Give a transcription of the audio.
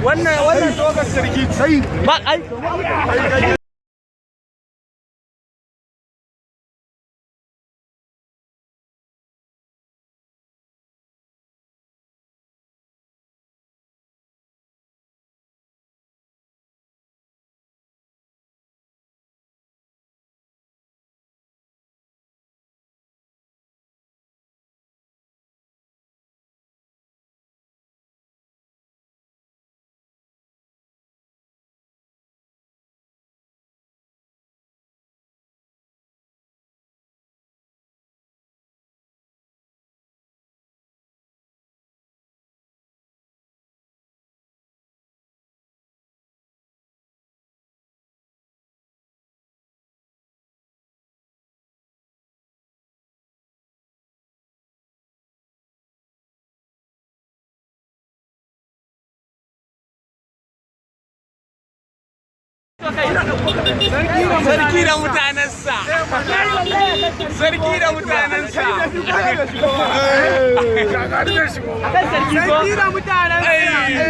wannan dogon sarki sai ba ai sarki da mutanensa sarki da mutanensa sarki da mutanensa